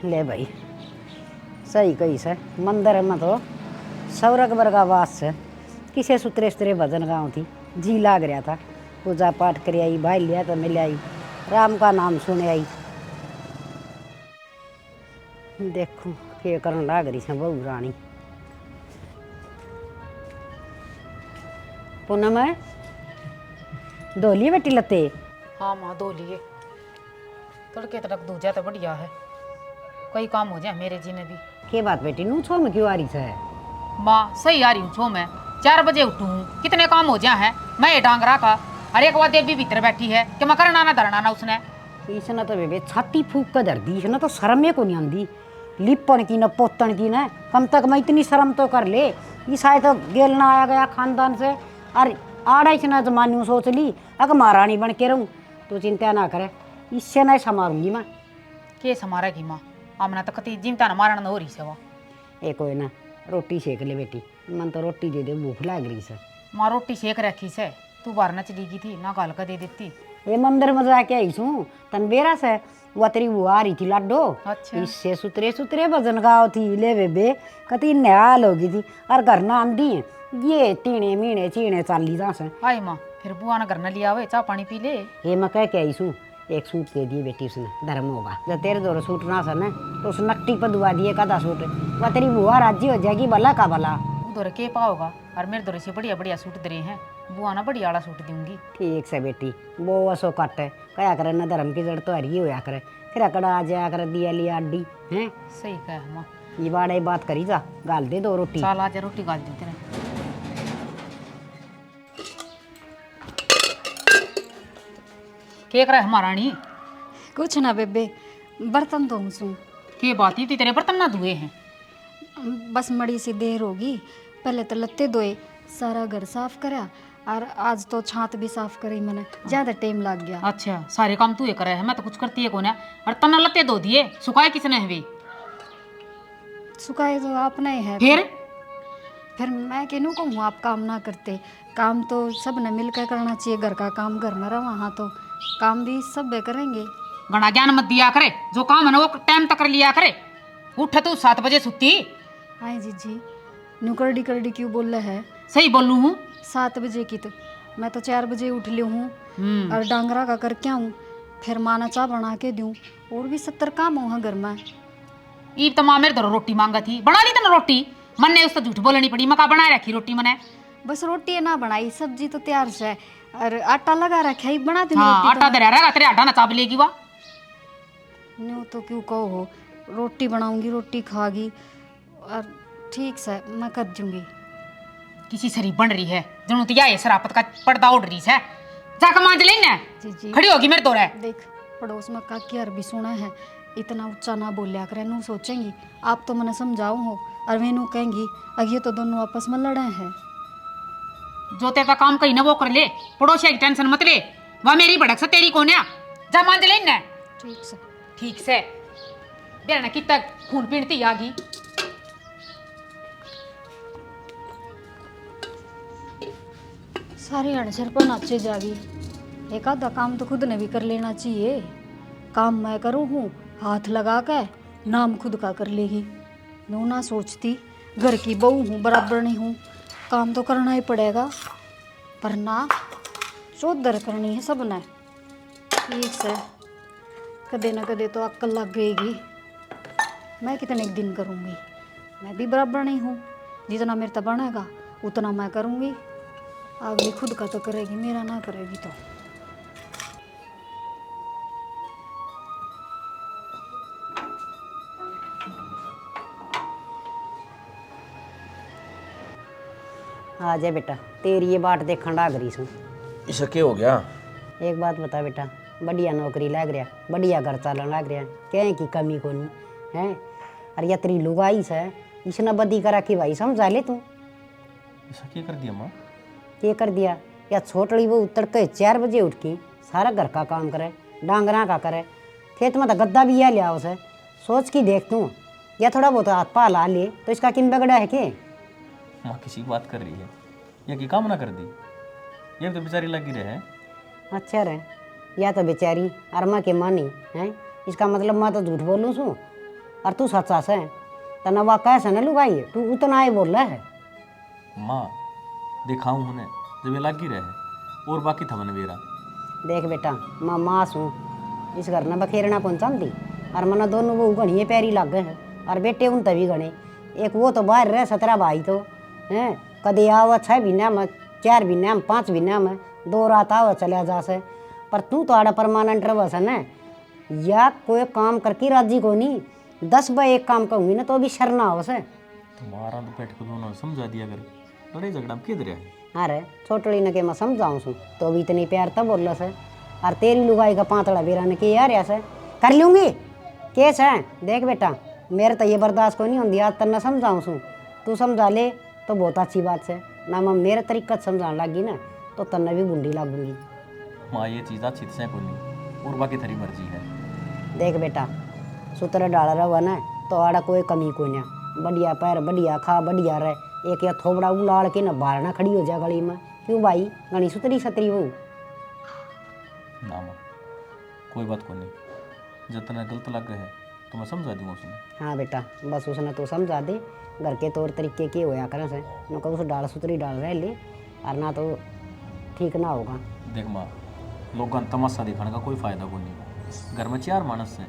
ले भाई सही कही से मंदिर में तो स्वर्ग वर्गा वास से किसे सुतरे सुतरे भजन गाँव थी जी लाग रहा था। पूजा पाठ कर आई भाई लिया तो मिल आई राम का नाम सुने आई। देखो के करन लाग रही से बहू रानी। पूनम है धोली बेटी लते। हाँ माँ धो लिए तड़के तड़क दूजा तो बढ़िया है कई काम हो जाए मेरे जी ने भी। के बात बेटी नू छो में क्यों आ रही है? माँ सही आ रही हूँ छो मैं 4 बजे उठू हूँ कितने काम हो जाए हैं मैं ये डांगरा का। अरे एक बार देवी भीतर बैठी है कि मैं करना ना धरना ना उसने। इसने तो बेबे छाती फूक कर धर दी इसने तो शर्म को नहीं आंदी लिपन की न पोतन की न कम तक मैं इतनी शर्म तो कर ले। ये शायद तो गेल ना आया गया खानदान से और आड़ा इसने जमानू सोच ली अगर महारानी बन के रहूँ तो चिंता ना करे इससे नहीं संभालूंगी मैं। के समारेगी माँ आमना तो कति जिमता न मारण न हो रही से वो। एक कोई ना रोटी सेक ले बेटी मन तो रोटी दे दे भूख लाग रही से। माँ रोटी सेक रखी से तू बाहर न चली गई थी ना गाल का दे देती। ये मंदिर में जाके आई छूँ तन बेरा से वो तेरी वो आ रही थी लाडो। अच्छा इससे सुतरे सुतरे भजन गाओ थी ले बेबे कति निहाल होगी थी और घर ना आंदी ये टीने मीने चीने चाली जा से। आई माँ फिर बुआ ने घर न लिया हुए चाह पानी पी ले। ये मैं कह के आई छूँ एक सूट दे दिए बेटी उसने धर्म होगा जब तेरे दो सूट ना सन तो उस नकटी पर दुआ दिए कदा सूट वह तेरी बुआ राजी हो जाएगी भला का भला। उधर के पाओगा और मेरे दौरे से बढ़िया बढ़िया सूट दे हैं बुआ ना बढ़िया वाला सूट दूंगी। ठीक से बेटी वो असो कट है कया करे न धर्म की जड़ तो हरी होया करे फिर अकड़ा आ जाया करे दिया लिया अड्डी हैं। सही कह माँ ये बाड़े बात करी जा गाल दे दो रोटी। चल आज रोटी गाल दी तेरे। के करे महारानी? कुछ ना बेबे बर्तन धोऊं सू। के बात ही थी तेरे बर्तन ना धुए हैं? बस मड़ी सी देर होगी पहले तो लत्ते धोए सारा घर साफ करा और आज तो छात भी साफ करी मैंने ज्यादा टाइम लग गया। अच्छा सारे काम तू ये करे है मैं तो कुछ करती है कौन है और तना लत्ते धो दिए सुखाए किसने है वे? सुखाए तो आपने ही है। फिर मैं कहूँ कहूँ आप काम ना करते काम तो सब ने मिलकर करना चाहिए घर का काम घर में रहा वहाँ तो काम भी सब करेंगे। घना ज्ञान मत दिया करे जो काम है ना वो टाइम तक कर लिया करे। उठ तू 7 बजे सुती। हाँ जी न्यू करडी करडी क्यों बोल रहे है? सही बोलू हूँ 7 बजे की तो मैं तो 4 बजे उठ ली हूँ और डांगरा का करके आऊँ फिर माना चाय बना के दूँ और भी 70 काम हो घर में। ईब तो माँ मेरे दर रोटी मांगा थी बना ली तेने रोटी मन ने उस तो झूठ बोलनी पड़ी मका बनाए रखी रोटी मैंने। बस रोटी ना बनाई सब्जी तो तैयार से और आटा लगा रखा है बना दूँ। हाँ आटा दे रहा तेरे आटा ना चाप लेगी वह। न्यू तो क्यों कहो हो रोटी बनाऊंगी रोटी खागी और ठीक से मैं कर दूंगी। किसी सरी बन रही है जनु तो ये शराफत का पर्दा उड़ रही है जाकर मांज लेना जी खड़ी होगी मेरे दौर है। देख पड़ोस में का की अरबी सुना है इतना ऊंचा ना बोलिया करे नू सोचेंगी आप तो मैंने समझाओ हो और वे नू कहेंगी अगे तो दोनों आपस में लड़े हैं। जो तेरा काम कहीं ना वो कर ले पड़ोसिया की टेंशन मत ले वह मेरी भड़क से तेरी कौन है जा मांज लेना। ठीक से बेरना कितना खून पीणती आ गई। सारी अड़सर पर नाचे जागी एक आधा काम तो खुद ने भी कर लेना चाहिए। काम मैं करूँ हूँ हाथ लगा के नाम खुद का कर लेगी। मैं ना सोचती घर की बहू हूँ बराबर नहीं हूँ काम तो करना ही पड़ेगा पर ना चौधर करनी है सब ने। ठीक से कदे न कदे तो अक्ल लग गएगी। मैं कितने दिन करूँगी मैं भी बराबर नहीं हूँ जितना मेरे तब बनेगा उतना मैं करूँगी। अगली खुद का तो करेगी मेरा ना करेगी तो। आ जा बेटा तेरी ये बाट देखण लाग रही छूँ। इसे क्या हो गया? एक बात बता बेटा बढ़िया नौकरी लाग रहा बढ़िया घर चलन लाग रहा कहीं की कमी को नहीं है अरे या तेरी लुगाई से इसने बदी करा कि भाई समझा ले तू। ऐसा क्या कर दिया माँ? ये कर दिया या छोटड़ी वो तड़के 4 बजे उठ के सारा घर का काम करे डांगरा का करे खेत में तो गद्दा भी या लिया उसे सोच की देख तू या थोड़ा बहुत हाथ पा ला ले तो इसका किन बिगड़ा है के? माँ किसी की बात कर रही है या की काम ना कर दी ये तो बेचारी लगी रहे। अच्छा रहे या तो बेचारी अरमा के मानी है इसका मतलब मैं तो झूठ बोलूँ छूँ और तू सच्चा से तना वा कैसे न लुगाई तू उतना ही बोल रहा है। माँ दिखाऊँ उन्हें जब ये लगी रहे और बाकी था मन मेरा। देख बेटा मैं माँ सूँ इस घर न बखेरना कौन चाहती और मना दोनों वो घड़िए पैरी लग गए हैं और बेटे उन तभी गणे एक वो तो बाहर रहे 17 भाई तो हैं कदे आओ 6 महीना में 4 महीना में 5 महीना में 2 रात आओ चले जा से पर तू तो आड़ा परमानेंट रह न या कोई काम करके राजी को नहीं 10 बार एक काम कहूँगी ना तो भी शरना हो से। तुम्हारा तो पेट को दोनों समझा दिया कर लड़ाई झगड़ा में किधर है। अरे छोटड़ी न के मैं समझाऊँ सू तो भी इतनी प्यार तब बोल से और तेरी लुगाई का पाँतड़ा बेरा ने के यार ऐसे कर लूँगी केस है। देख बेटा मेरे तो ये बर्दाश्त को नहीं होती आज तन्ना समझाऊँ सू तू समझा ले तो बहुत अच्छी बात है ना मैं मेरे तरीका से समझाने लगी ना तो तन्ना भी बूंदी लागूंगी। माँ ये चीज़ अच्छी से को नहीं और बाकी तेरी मर्जी है। देख बेटा सुतरा डाल रहा हुआ ना तो आड़ा कोई कमी को ना बढ़िया पैर बढ़िया खा बढ़िया रहे एक या थोबड़ा उलाड़ के ना बाहर ना खड़ी हो जाए गली में क्यों भाई गणी सुतरी सतरी वो ना माँ कोई बात को नहीं जब तना गलत लग गए है तो मैं समझा दूंगा उसने। हाँ बेटा बस उसने तो समझा दे घर के तौर तरीके के होया करें से न कहो उस डाल सुतरी डाल रहे ले और ना तो ठीक ना होगा। देख माँ लोगों ने तमाशा दिखाने का कोई फायदा को नहीं। घर में 4 मानस हैं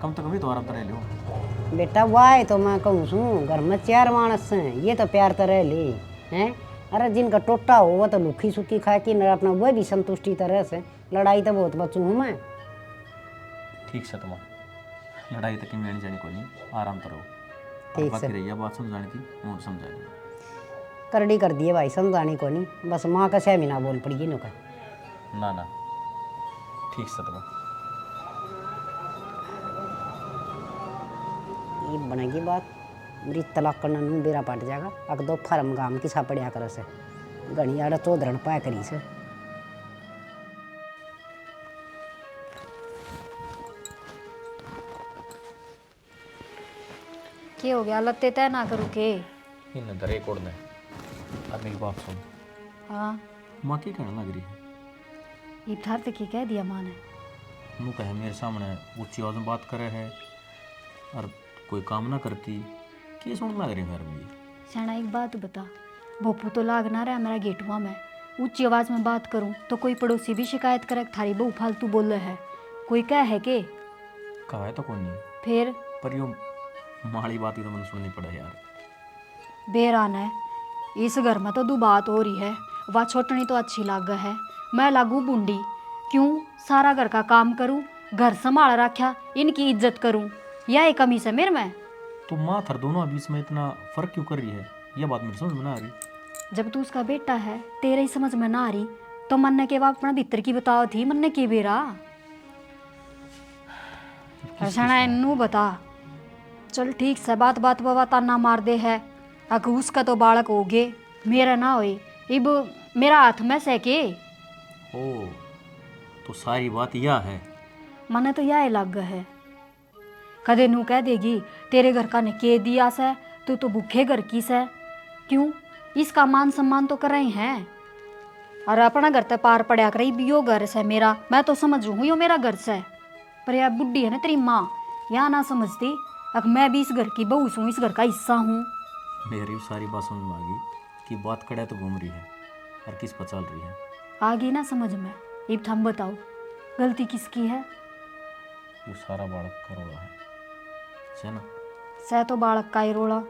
कम तो कभी तो आराम रह लो। बेटा वाह तो मैं कहूँ सूँ घर में 4 मानस हैं ये तो प्यार तो रह ले हैं। अरे जिनका टोटा हो वो तो लुखी सुखी खा के न अपना वह भी संतुष्टि तरह से लड़ाई तो बहुत बचूँ हूँ मैं। ठीक से तुम्हारा लड़ाई तक में जाने को नहीं आराम करो। ठीक बाकी से रही बात समझानी थी वो समझा दी करड़ी कर दिए भाई समझाने को नहीं बस माँ का 6 महीना बोल पड़ी नु का ना ना ठीक से तुम्हारा ये बनेगी बात मेरी तलाक करना नू बेरा पट जाएगा अग दो फर्म गाम की छापड़िया कर से घनी आड़ा चौधरण पाया करी से। के हो गया लत्ते तय ना करूँ के इन दरे कोड़ ने अब मेरी बात सुन। हाँ माँ की कहने लग रही है इधर तक ही कह दिया माँ ने नू कहे मेरे सामने ऊंची आवाज में बात करे है और कोई काम ना करती के सुन लग रही है मेरे में। शाना एक बात बता भोपू तो लाग ना रहा मेरा गेटवा में ऊंची आवाज में बात करूं तो कोई पड़ोसी भी शिकायत करे थारी बहू फालतू बोल रहा है कोई कह है के कहा है तो कौन नहीं फिर पर यो माड़ी बात ही तो मैंने सुननी पड़ा यार। बेरान है इस घर में तो दो बात हो रही है वह छोटनी तो अच्छी लाग है मैं लागू बूंदी क्यों सारा घर का काम करूं घर संभाल रखा इनकी इज्जत करूं यह एक कमी से मेरे में। तो माँ थर दोनों बीच में इतना फर्क क्यों कर रही है यह बात मेरी समझ में ना आ रही। जब तू उसका बेटा है तेरे ही समझ में ना आ रही तो मन के बाप अपना भीतर की बताओ थी मन के बेरा रसाना इनू बता चल ठीक से बात बात बाबा ताना मार दे है अगर उसका तो बालक हो गे मेरा ना होए इब मेरा हाथ में से के ओ तो सारी बात यह है। मने तो यह लग है कदे नू कह देगी तेरे घर का ने के दिया से तो भूखे घर की से क्यों इसका मान सम्मान तो कर रहे हैं और अपना घर तो पार पड़ा कर भी यो घर से मेरा मैं तो समझ हूँ यो मेरा घर से पर यार बुढ़ी है ना तेरी माँ यहाँ ना समझती अब मैं भी इस घर की बहू हूँ इस घर का हिस्सा हूँ। मेरी सारी बात समझ में आ गई कि बात कड़े तो घूम रही है और किस पर चल रही है आगे ना समझ में अब थम बताओ गलती किसकी है। ये सारा बालक का रोला है ना सह तो बालक का ही रोला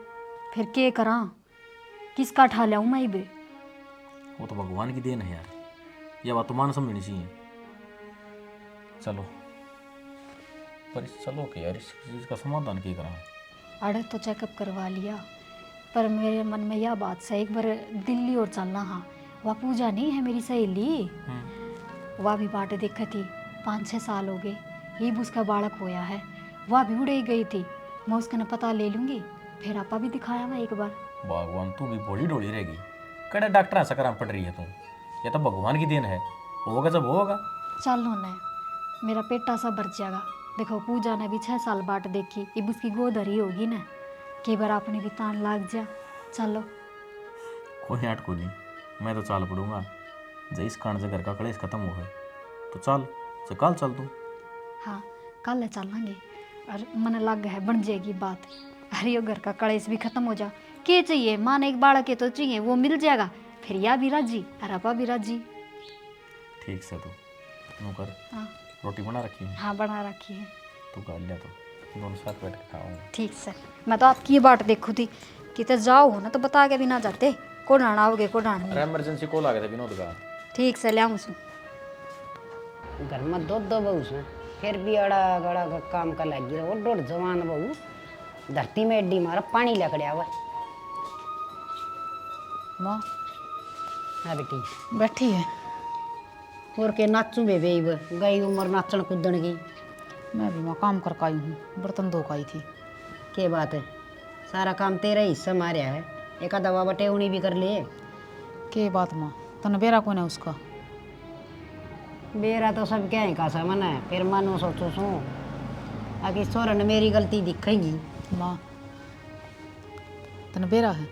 फिर के करा किसका ठा लिया मैं बे वो तो भगवान की देन है यार यह बात तो मान समझनी चाहिए। चलो पर चलो के यार इस चीज़ का समाधान क्या करा। अरे तो चेकअप करवा लिया पर मेरे मन में यह बात से एक बार दिल्ली और चलना। हाँ वह पूजा नहीं है मेरी सहेली वह भी बाट देखी थी 5-6 साल हो गए ये भी उसका बालक होया है वह भी उड़े गई थी मैं उसका न पता ले लूँगी फिर आपा भी दिखाया मैं एक बार। भगवान तू भी बोली डोली रहेगी कड़े डॉक्टर ऐसा करा पड़ रही है तू ये तो भगवान की देन है होगा जब होगा। चलो न मेरा पेटा सा भर जाएगा देखो पूजा ने भी 6 साल बाट देखी अब उसकी गोद हरी होगी ना कई बार आपने भी तान लाग जा। चलो कोई हट को नहीं मैं तो चाल पड़ूंगा जिस कारण से घर का कलेश खत्म हो गए तो चल कल चल तू। हाँ कल चलेंगे और मन लग है बन जाएगी बात। अरे यो घर का कलेश भी खत्म हो जा। के चाहिए माँ ने एक बालक के तो चाहिए, वो मिल जाएगा, फिर या भी राजी और अपा भी राजी। ठीक से तू यूँ कर, हाँ रोटी बना रखी है, हाँ बना रखी है। तू कर लिया तो दोनों साथ बैठ के खाओगे। ठीक से, मैं तो आपकी ये बात देखूँ थी कि तो जाओ हो ना तो बता के भी ना जाते को डाण आओगे को डाण अरे नहीं। इमरजेंसी कॉल आ गया था विनोद का। ठीक से ले आऊँ सु। घर में दो बहू से फिर भी अड़ा गड़ा का काम का लगी रहो। डोड़ जवान बहू धरती में एड्डी मारा पानी लकड़िया हुआ। माँ हाँ बेटी बैठी है। और के नाचू बेबे गई उम्र नाचन कूदन की। मैं भी माँ काम करके आई हूँ, बर्तन धो के आई थी। के बात है, सारा काम तेरा हिस्सा मारिया है। एक दवा बटेवनी भी कर लिए। के बात माँ, तन बेरा कौन है उसका? बेरा तो सब क्या ही कासा मन है। फिर मानो सोचो सू आगे सोरन मेरी गलती दिखेगी। माँ तन बेरा है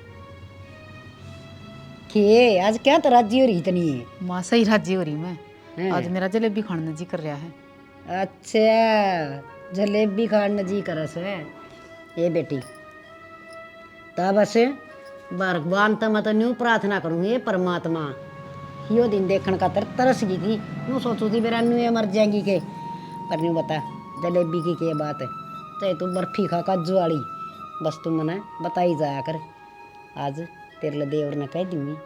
के आज क्या तो राजी हो रही इतनी? माँ, सही राजी हो रही मैं। हैं? आज मेरा जलेबी खाने जी कर रहा है। अच्छा जलेबी खाने जी करस है ये बेटी। तब बस भगवान तो मैं तो न्यू प्रार्थना करूँ ये परमात्मा यो दिन देखने का तरस गई थी। यूँ सोचू थी मेरा न्यू मर जाएंगी के, पर न्यू बता जलेबी की क्या बात है। चाहे तू बर्फी खा काजू वाली, बस तू मना बताई जाया कर। आज तेरे लिए देवर ने कह दूँगी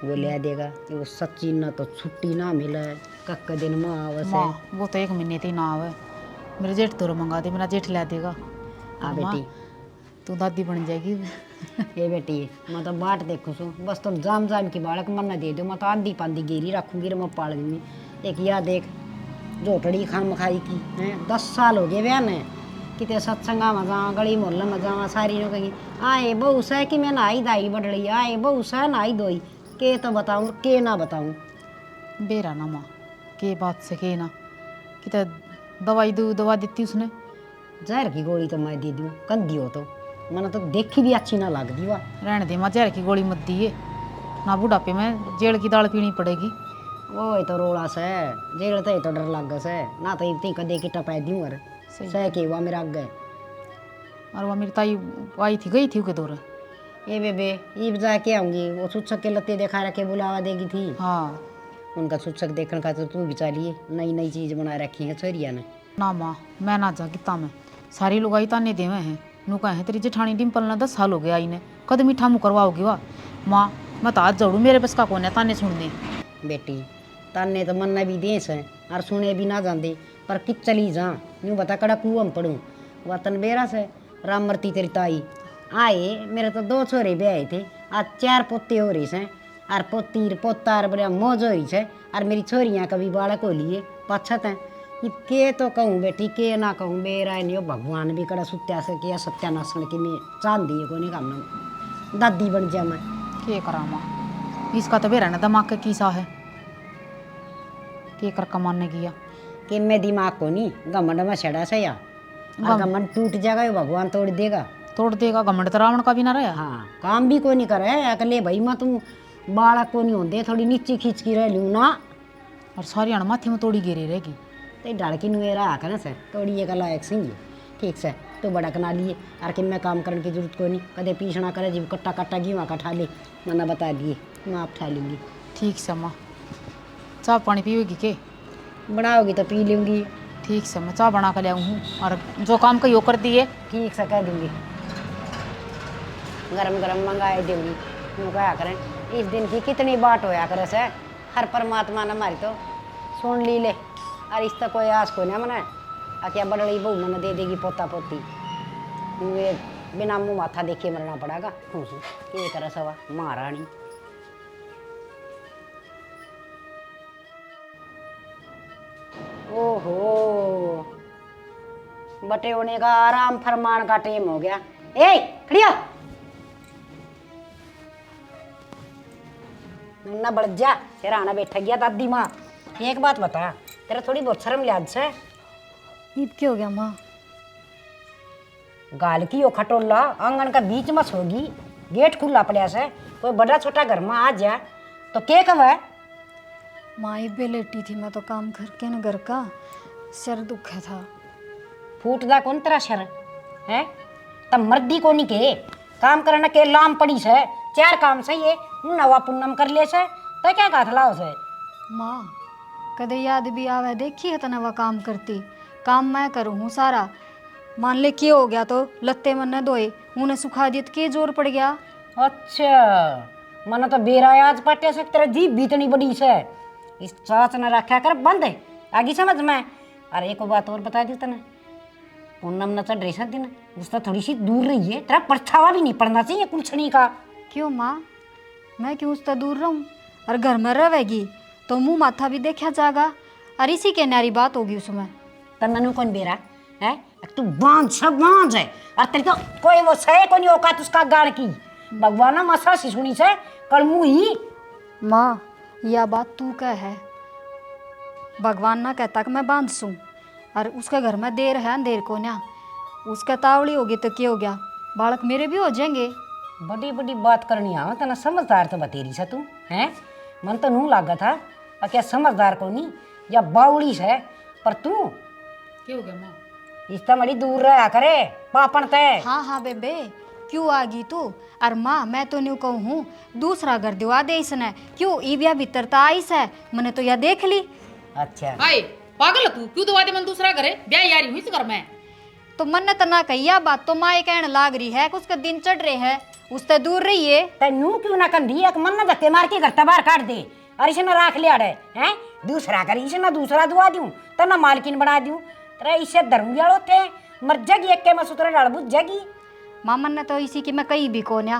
वो ले देगा। वो सच्ची ना तो छुट्टी ना मिले कक्का दिन माँ आवस है। माँ वो तो 1 महीने थी ना आवे। मेरे जेठ तो मंगा दे, मेरा जेठ ला देगा। हाँ माँ, बेटी तू दादी बन जाएगी। ये बेटी मैं तो बाट देखू सू बस तुम जाम की बालक मन न दे दो। मैं तो आधी पांदी गेरी रखूंगी मैं पाल दूंगी। एक या देख झोटड़ी खाम खाई की हैं 10 साल हो गए ब्याह में। कितने सत्संगा में जावा गली मोहल्ला में जावा सारी लोग कहेंगे आए बहू सा कि मैं नहाई दाई बढ़ी आए बहू सा नहाई धोई के तो बताऊँ के ना बताऊँ। बेरा ना माँ, के बात से के ना कि तो दवा देती उसने। जहर की गोली तो मैं दे दूँ कंधी हो तो मैंने तो देखी भी अच्छी ना लगती वह। रहने दे माँ, जहर की गोली मत दिए ना, बुढ़ापे में जेल की दाल पीनी पड़ेगी। वो ही तो रोड़ा से जेल तो ही तो डर लग से ना तो इतनी कदे की टपाई दूँ और सही। सह के हुआ मेरा आगे। और वो मेरी ताई आई थी, गई थी के दौरे। ये बेबे ईब जाके आऊंगी। वो सूचक के लत्ते दिखा रखे बुलावा देगी थी। हाँ उनका सूचक देखने का तो तू भी चलिए नई नई चीज बना रखी है छोरिया ने। ना माँ, मैं ना जा किता में सारी लोग आई ताने देवे हैं। नु कहे तेरी जेठानी डिम्पल ना 10 साल हो गया आई ने, कद मीठा मुँह करवाओगी वाह। माँ मैं तो आज जड़ू, मेरे बस का कौन है ताने सुनने। बेटी ताने तो मन भी देश है और सुने भी ना जाते पर कित चली जा यूँ बता कड़ा कुआ में पढ़ूँ। वतन बेरा से राममूर्ति तेरी ताई आए मेरे तो 2 छोरे भी आए थे। आज 4 पोते हो रही से और पोती पोता और बड़ा मौज हो रही है। और मेरी छोरियाँ कभी बालक हो लिए पछत हैं। ये के तो कहूँ बेटी के ना कहूँ बेरा नहीं भगवान भी कड़ा सुत्या से किया सत्यानाशन की मैं चांद दिए को नहीं काम दादी बन जा मैं के करा माँ, इसका तो बेरा ना दिमाग का कीसा है के कर कमाने किया कि मैं दिमाग को नहीं घमंड में छड़ा से या घमंड टूट जाएगा ये भगवान तोड़ देगा। तोड़ देगा। घमंड तो रावण का भी ना रहा। हाँ काम भी को नहीं करे अकले भाई मैं तुम बालक को नहीं होते थोड़ी नीची खींच की रह लूँ ना और सारी अण माथे में तोड़ी गिरी रहेगी। तो डाल की नुएरा आकर ना सर तोड़ी ये लायक सिंह ठीक से तो बड़ा कना लिए और कि मैं काम करने की जरूरत को नहीं कदे पीछना करे जीव कट्टा कट्टा गेहूँ का ठा ले मैंने बता दिए मैं आप ठा लूँगी। ठीक से माँ, चाय पानी पिएगी के? बनाओगी तो पी लूँगी। ठीक से मैं चाय बना कर ले हूँ और जो काम कही वो कर दिए। ठीक से कह दूँगी गरम गरम मंगाए दूँगी। यूँ कहा करें इस दिन की कितनी बात होया करे से हर परमात्मा ने हमारी तो सुन ली ले और इस तक कोई आस को नहीं मना क्या बड़ड़ी बहू मैंने दे देगी पोता पोती ये बिना मुँह माथा देखे मरना पड़ेगा। खुश ये करे सवा महारानी। ओहो बटे होने का आराम फरमान का टाइम हो गया। ए खड़िया ना बढ़ जा तेरा आना बैठा गया दादी माँ। एक बात बता तेरा थोड़ी बहुत शर्म लिहाज से ईद क्या हो गया माँ? गाल की ओ खटोला आंगन का बीच में सोगी गेट खुला पड़ा से कोई बड़ा छोटा घर में आ जा तो के कब है? माँ ये लेटी थी मैं तो काम करके ना घर का सिर दुखा था। फूटदा कौन तेरा सर है? तब मर्दी को नहीं के काम करना के लाम पड़ी से 4 काम से ये नवा पुन्नम कर ले से तो क्या काथला से। माँ कदे याद भी आवे देखी है तना वह काम करती, काम मैं करूँ हूँ सारा। मान ले क्या हो गया तो लत्ते मन ने धोए उन्हें सुखा दिए तो के जोर पड़ गया। अच्छा मन तो बेरा आज पटे से तेरा जीभ भी इतनी बड़ी से इस चाच न रखा कर बंद है आगे समझ में। अरे एक बात और बता दी तने पूनम न चढ़ रही सा दिन उससे थोड़ी सी दूर रही है, तेरा परछावा भी नहीं पड़ना चाहिए कुछनी का। क्यों माँ मैं क्यों उससे दूर रहूँ? और घर में रहेगी तो मुंह माथा भी देखा जाएगा और इसी के नारी बात होगी उसमें। तन्नू कौन बेरा है? तू बांझ सब बांझ है और तेरी तो कोई वो सहे को नहीं औकात उसका गाड़ की भगवान मसा सी सुनी से कल मुँह ही। माँ यह बात तू कह है, भगवान ना कहता कि मैं बांध सूँ और उसके घर में देर है अंधेर को ना, उसका तावड़ी होगी तो क्या हो गया, बालक मेरे भी हो जाएंगे। बड़ी बड़ी बात करनी आवा तना समझदार तो बतेरी सा तू है। मन तो नू लागा था क्या समझदार को नहीं या बावड़ी से पर तू क्या हो गया माँ? इसका बड़ी दूर रहा करे पापन तय। हाँ हाँ बेबे क्यों आ गई तू? और माँ मैं तो न्यू कहूँ हूँ दूसरा घर दिवा दे इसने, क्यों ई ब्याह भीतर तो आईस है मैंने तो यह देख ली। अच्छा हाय पागल तू, क्यों दवा दे मन दूसरा करे? ब्याह यारी हुई इस घर में तो मन तो ना कही यह बात तो माँ ये कहने लाग रही है कुछ का दिन चढ़ रहे है उससे दूर रही है। तेनू क्यों ना कर दी एक मन ना धक्के मार के घर तबार काट दे और इसे ना राख लिया है दूसरा कर इसे ना दूसरा दुआ दूं तो ना मालकिन बना दूं तेरा इसे धरूंगी थे मर जगी एक के मैं सुतरे डाल बुझ जगी। मामन ने तो इसी की मैं कही भी कोन्या।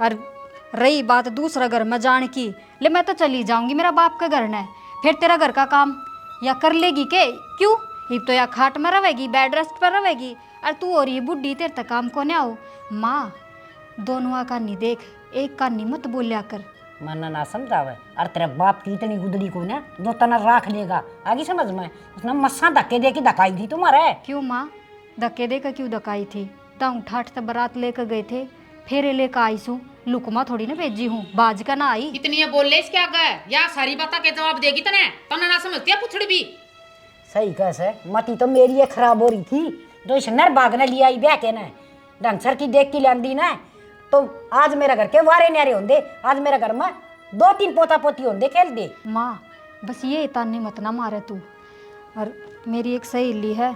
और रही बात दूसरा घर में जाने की, ले मैं तो चली जाऊंगी मेरा बाप का घर ने, फिर तेरा घर का काम या कर लेगी के? क्यों हिब तो या खाट में रहेगी बेड रेस्ट पर रहेगी और तू और ये बुढ़ी तेरे तक काम को हो। माँ दोनों का नहीं देख एक का नहीं मत बोलिया कर। मन ना समझावे और तेरे बाप की इतनी गुदड़ी को ना जो तना राख लेगा आगे समझ में उसने मस्सा धक्के दे के धकाई थी तुम्हारे। क्यों माँ धक्के दे कर क्यों धकाई थी? टाउन ठाठ से बारात लेकर गए थे फेरे लेकर आई सू, लुकमा थोड़ी ना भेजी हूँ बाज का ना आई। इतनी ये बोल ले इसके आगे या सारी बात के जवाब देगी तने तने ना समझती पुछड़ी भी। सही कैसे मती तो मेरी ये खराब हो रही थी जो इस नर बाग ने लिया ब्याह के ना ढंगसर की देख की लांदी ना तो आज मेरा घर के वारे न्यारे होंगे, आज मेरा घर में 2-3 पोता पोती होंगे खेल दे। माँ बस ये ताने मत ना मारे तू। और मेरी एक सहेली है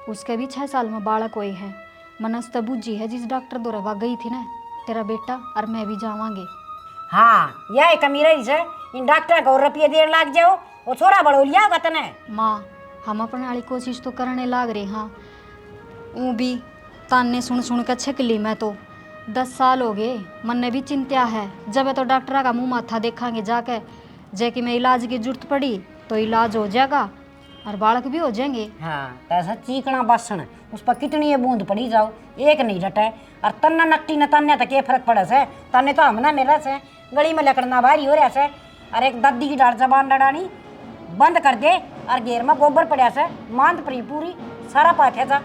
उसके भी 6 साल में बालक हुए हैं, मनस तबू जी है जिस डॉक्टर दोरवा गई थी ना तेरा बेटा और मैं भी जावांगे। हाँ यह कमी रही से इन डॉक्टर को रुपये देर लाग जाओ वो छोरा बड़ो लिया होगा तने। माँ हम अपने वाली कोशिश तो करने लाग रहे हाँ, ऊँ भी ताने सुन सुन कर छक ली मैं तो 10 साल हो गए, मन ने भी चिंता है जब तो डॉक्टर का मुंह माथा देखांगे जाके जे कि मैं इलाज की जरूरत पड़ी तो इलाज हो जाएगा और बालक भी हो जाएंगे। हाँ ऐसा चीकना बासन उस पर कितनी ये बूंद पड़ी जाओ एक नहीं रटे और तन्ना नकटी न तन्ने तक ये फर्क पड़े से तन्ने तो हमने मेरा से गली में लकड़ना भारी हो रहा से और एक दादी की डाल जबान लड़ानी बंद कर दे और घेर में गोबर पड़ा से मांद पड़ी पूरी सारा पाथे था।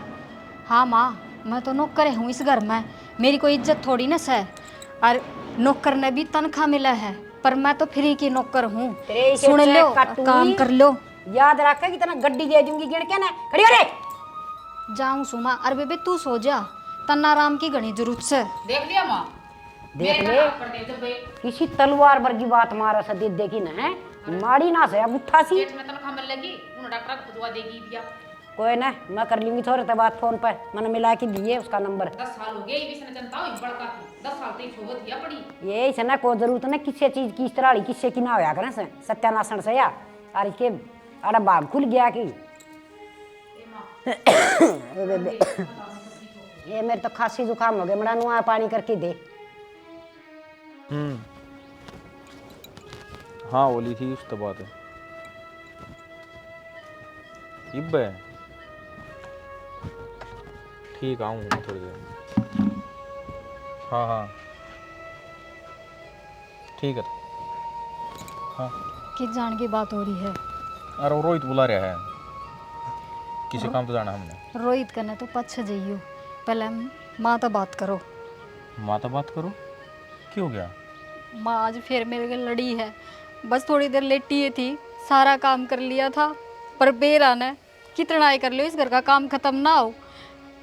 हाँ माँ मैं तो नौकर हूँ इस घर में, मेरी कोई इज्जत थोड़ी ना है और नौकर ने भी तनख्वाह मिला है पर मैं तो फ्री की नौकर हूँ। तेरे इसे सुन लो काटूंगी, काम कर लो। याद रखे कि तना गड्डी दे दूंगी गिन के ना खड़ी हो रे। जाऊँ सुमा अरे बेबे तू सो जा तन्ना राम की घनी जरूरत से। देख लिया माँ देख मेरे ले नाक पर दे जब बे किसी तलवार वर्गी बात मारा सा दे देखी ना है मारी ना से अब उठा सी पेट में तनख्वाह मिल लगी उन डॉक्टर को खुदवा देगी बिया। कोई ना मैं कर लूंगी थोड़े तो बात फोन पर मैंने मिला के दिए उसका नंबर। 10 साल हो गए इस जनता हुई बड़का 10 साल तक छोड़ दिया पड़ी ये से ना को जरूरत ना किसी चीज की इस तरह किससे की ना होया करे से सत्यानाशन से या और इसके अरे बाग खुल गया कि ये मेरे तो खांसी जुकाम हो गया मड़ा नुआ पानी करके दे। हाँ बोली थी उस तो बात है इब है ठीक आऊँगा मैं थोड़ी देर। हाँ हाँ ठीक है हाँ। कि जान की बात हो रही है। अरे वो रोहित बुला रहा है किसी काम तो जाना हमने। रोहित करने तो पछ जाइयो पहले माँ तो बात करो। माँ तो बात करो क्यों हो गया? माँ आज फिर मेरे को लड़ी है, बस थोड़ी देर लेटी ही थी सारा काम कर लिया था पर बेरा ने कितना ही कर लियो इस घर का काम खत्म ना हो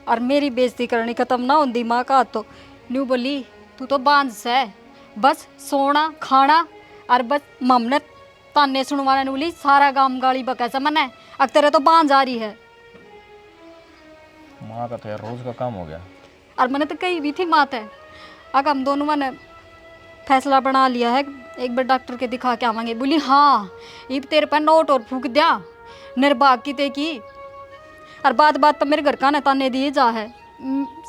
और मेरी बेइज्जती करनी खत्म ना होंदी माँ का तो न्यू बोली तू तो बांझ से बस सोना खाना और बस ममने ताने सुनवाने नु बोली सारा गांव गाली बका से मने अब तेरे तो बांझ आ रही है। माँ का तो यार रोज का काम हो गया। और मैंने तो कही भी थी मात है अगर हम दोनों मैंने फैसला बना लिया है एक बार डॉक्टर के दिखा के आवांगे। बोली हाँ ये तेरे पर नोट और फूक दिया निर्भाग की ते की और बात बात पर मेरे घर का ना ताने दिए जा है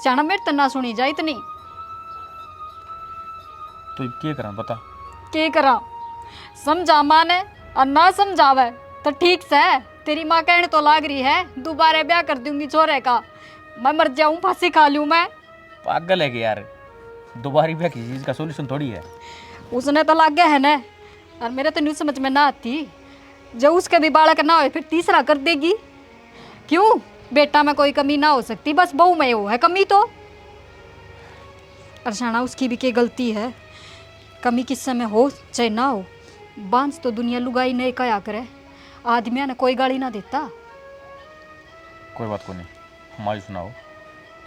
जाना मेरे तना सुनी जा इतनी तो ये क्या करा बता। के करा समझा माँ ने और ना समझावे तो ठीक से तेरी माँ कहने तो लाग रही है दोबारा ब्याह कर दूंगी छोरे का मैं मर जाऊं फांसी खा लूं मैं। पागल है कि यार दोबारा ब्याह किसी चीज का सोल्यूशन थोड़ी है। उसने तो लाग गया है ना और मेरे तो न्यू समझ में ना आती जब उसके भी बालक ना हो फिर तीसरा कर देगी क्यों बेटा में कोई कमी ना हो सकती बस बहू में वो है कमी तो अरशाना उसकी भी क्या गलती है कमी किस में हो चाहे ना हो बांझ तो दुनिया लुगाई नहीं कया करे आदमिया ने कोई गाली ना देता। कोई बात को नहीं हमारी सुनाओ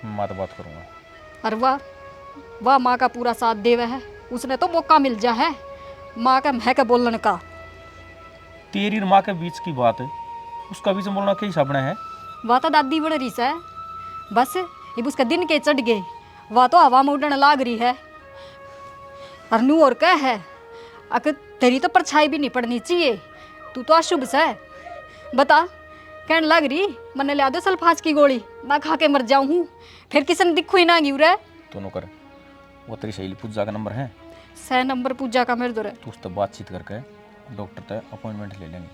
मैं तो बात करूँगा। और वाह माँ का पूरा साथ देवे है उसने तो मौका मिल जा है माँ का महक बोलने का। तेरी और माँ के बीच की बात है उसका बीच में बोलना क्या हिसाब है। वह तो दादी बन रही है बस ये उसका दिन के चढ़ गए वह तो हवा में उड़ने लाग रही है और नू और क्या है अगर तेरी तो परछाई भी नहीं पड़नी चाहिए तू तो अशुभ से बता कहने लग रही मैंने लिया दो सल्फास की गोली मैं खा के मर जाऊँ हूँ फिर किसी ने दिखो ही ना गिर रहा दोनों कर वो तेरी सहेली पूजा का नंबर है 6 नंबर पूजा का मेरे दो है तो उससे बातचीत करके डॉक्टर तय अपॉइंटमेंट ले लेंगे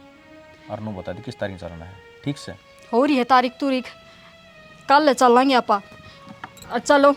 और नू बता दी किस तारीख चलना है ठीक से हो रही है तारीख तुरीख कल चलेंगे आपा चलो